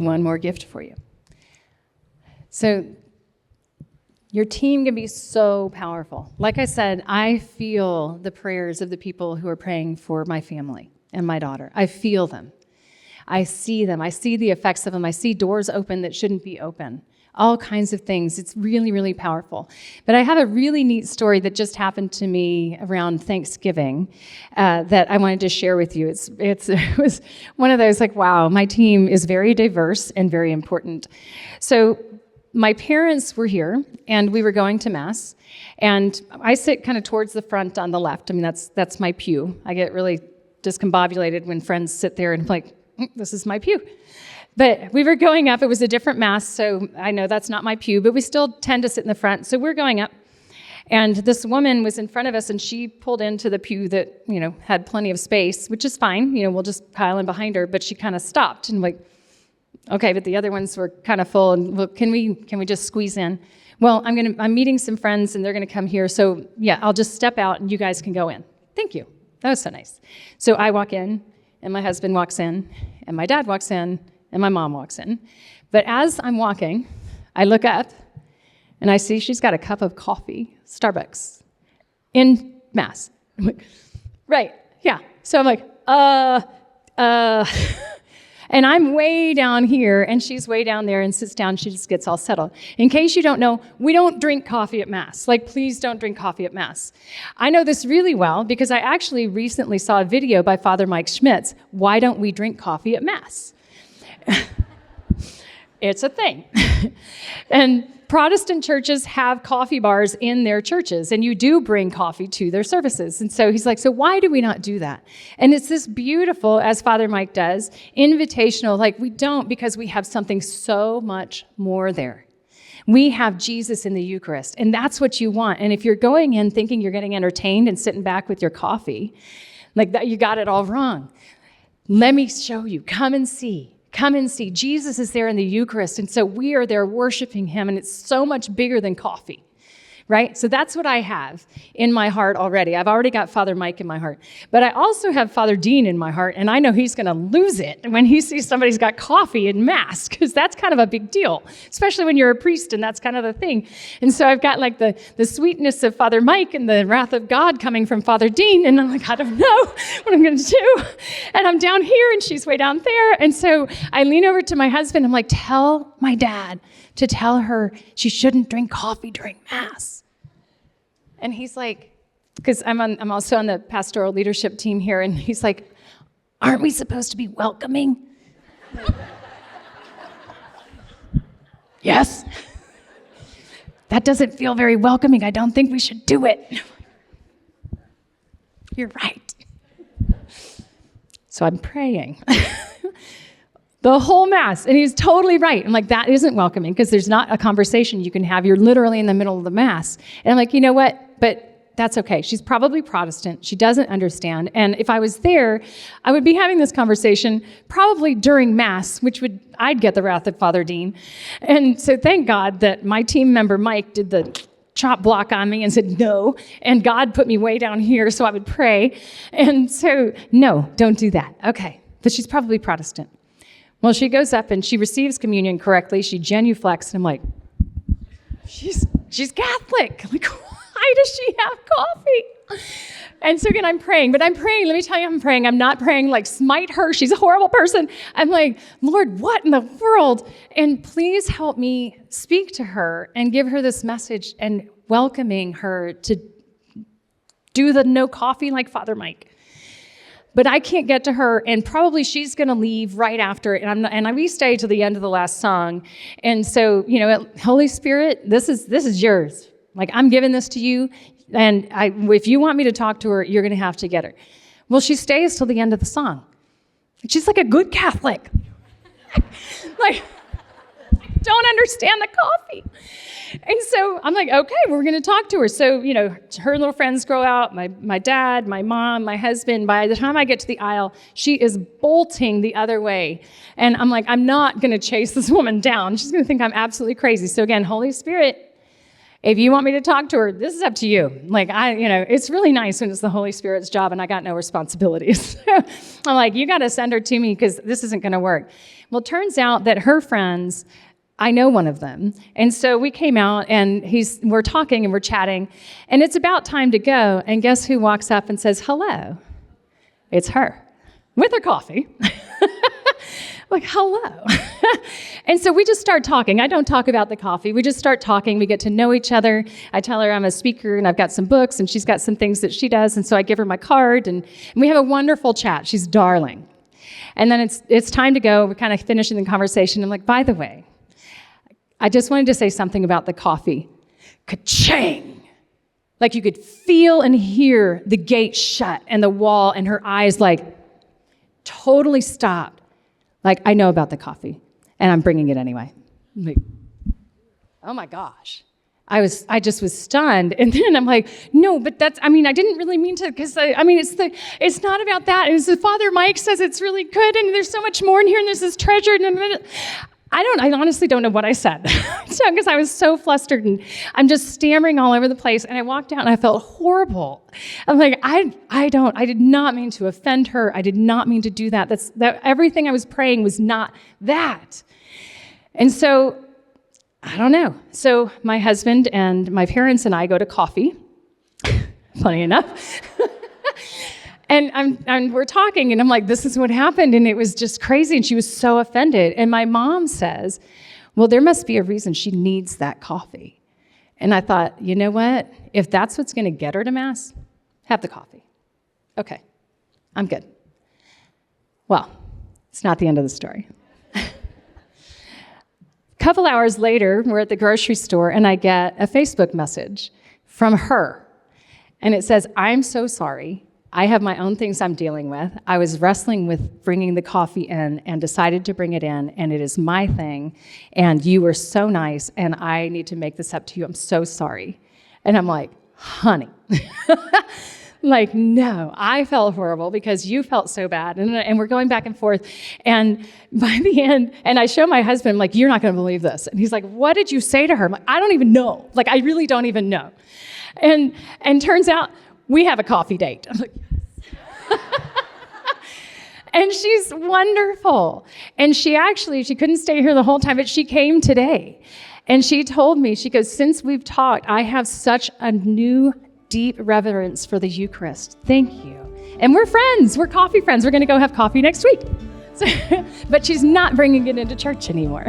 one more gift for you. So your team can be so powerful. Like I said, I feel the prayers of the people who are praying for my family and my daughter. I feel them. I see them. I see the effects of them. I see doors open that shouldn't be open. All kinds of things. It's really, really powerful. But I have a really neat story that just happened to me around Thanksgiving that I wanted to share with you. It was one of those like, wow, my team is very diverse and very important. So my parents were here, and we were going to Mass. And I sit kind of towards the front on the left. I mean, that's my pew. I get really discombobulated when friends sit there and like, this is my pew. But we were going up. It was a different Mass, so I know that's not my pew, but we still tend to sit in the front. So we're going up, and this woman was in front of us, and she pulled into the pew that, had plenty of space, which is fine. We'll just pile in behind her, but she kind of stopped and like, okay, but the other ones were kind of full, and well, can we just squeeze in? Well, I'm meeting some friends, and they're going to come here, so yeah, I'll just step out, and you guys can go in. Thank you. That was so nice. So I walk in, and my husband walks in, and my dad walks in, and my mom walks in. But as I'm walking, I look up, and I see she's got a cup of coffee, Starbucks, in Mass. I'm like, right, yeah. So I'm like, and I'm way down here, and she's way down there and sits down. She just gets all settled. In case you don't know, we don't drink coffee at Mass. Like, please don't drink coffee at Mass. I know this really well because I actually recently saw a video by Father Mike Schmitz, Why Don't We Drink Coffee at Mass? It's a thing. And Protestant churches have coffee bars in their churches, and you do bring coffee to their services. And so he's like, so why do we not do that? And it's this beautiful, as Father Mike does, invitational, like we don't because we have something so much more there. We have Jesus in the Eucharist, and that's what you want. And if you're going in thinking you're getting entertained and sitting back with your coffee, like that, you got it all wrong. Let me show you. Come and see. Come and see. Jesus is there in the Eucharist, and so we are there worshiping him, and it's so much bigger than coffee, right? So that's what I have in my heart already. I've already got Father Mike in my heart. But I also have Father Dean in my heart, and I know he's going to lose it when he sees somebody's got coffee in Mass, because that's kind of a big deal, especially when you're a priest, and that's kind of the thing. And so I've got like the sweetness of Father Mike and the wrath of God coming from Father Dean, and I'm like, I don't know what I'm going to do. And I'm down here, and she's way down there. And so I lean over to my husband. I'm like, tell my dad to tell her she shouldn't drink coffee during Mass. And he's like, because I'm also on the pastoral leadership team here, and he's like, aren't we supposed to be welcoming? Yes. That doesn't feel very welcoming. I don't think we should do it. You're right. So I'm praying. The whole Mass, and he's totally right. I'm like, that isn't welcoming because there's not a conversation you can have. You're literally in the middle of the Mass. And I'm like, you know what? But that's okay. She's probably Protestant. She doesn't understand. And if I was there, I would be having this conversation probably during Mass, I'd get the wrath of Father Dean. And so thank God that my team member, Mike, did the chop block on me and said no, and God put me way down here so I would pray. And so, no, don't do that. Okay. But she's probably Protestant. Well, she goes up and she receives communion correctly. She genuflects, and I'm like, she's Catholic. Like, why does she have coffee? And so again, I'm praying. Let me tell you, I'm praying. I'm not praying like smite her. She's a horrible person. I'm like, Lord, what in the world? And please help me speak to her and give her this message and welcoming her to do the no coffee like Father Mike. But I can't get to her, and probably she's going to leave right after, and we stay to the end of the last song. And so, Holy Spirit, this is yours. Like, I'm giving this to you, and if you want me to talk to her, you're going to have to get her. Well, she stays till the end of the song. She's like a good Catholic. Like, don't understand the coffee. And so I'm like, okay, we're going to talk to her. So, her little friends grow out, my dad, my mom, my husband. By the time I get to the aisle, she is bolting the other way. And I'm like, I'm not going to chase this woman down. She's going to think I'm absolutely crazy. So again, Holy Spirit. If you want me to talk to her, this is up to you. Like, it's really nice when it's the Holy Spirit's job and I got no responsibilities. I'm like, you got to send her to me because this isn't going to work. Well, it turns out that her friends, I know one of them. And so we came out and we're talking and we're chatting and it's about time to go. And guess who walks up and says, hello? It's her with her coffee. Like, hello. And so we just start talking. I don't talk about the coffee. We just start talking. We get to know each other. I tell her I'm a speaker and I've got some books and she's got some things that she does. And so I give her my card and we have a wonderful chat. She's darling. And then it's time to go. We're kind of finishing the conversation. I'm like, by the way, I just wanted to say something about the coffee. Ka-ching! Like you could feel and hear the gate shut and the wall and her eyes like totally stopped. Like, I know about the coffee, and I'm bringing it anyway. I'm like, oh my gosh. I just was stunned. And then I'm like, no, but I didn't really mean to, because it's not about that. It was the Father Mike says it's really good, and there's so much more in here, and there's this treasure. And I honestly don't know what I said. Because I was so flustered and I'm just stammering all over the place. And I walked out and I felt horrible. I'm like, I did not mean to offend her. I did not mean to do that. Everything I was praying was not that. And so, I don't know. So my husband and my parents and I go to coffee. Funny enough. And we're talking, and I'm like, this is what happened, and it was just crazy, and she was so offended. And my mom says, well, there must be a reason she needs that coffee. And I thought, you know what? If that's what's going to get her to Mass, have the coffee. Okay, I'm good. Well, it's not the end of the story. A couple hours later, we're at the grocery store, and I get a Facebook message from her. And it says, I'm so sorry. I have my own things I'm dealing with. I was wrestling with bringing the coffee in and decided to bring it in, and it is my thing, and you were so nice, and I need to make this up to you. I'm so sorry. And I'm like, honey. Like, no, I felt horrible because you felt so bad. And we're going back and forth. And by the end, and I show my husband, I'm like, you're not going to believe this. And he's like, what did you say to her? I'm like, I don't even know. Like, I really don't even know. And turns out, we have a coffee date. I'm like, yes. And she's wonderful. And she couldn't stay here the whole time, but she came today. And she told me, she goes, since we've talked, I have such a new, deep reverence for the Eucharist. Thank you. And we're friends. We're coffee friends. We're going to go have coffee next week. So, but she's not bringing it into church anymore.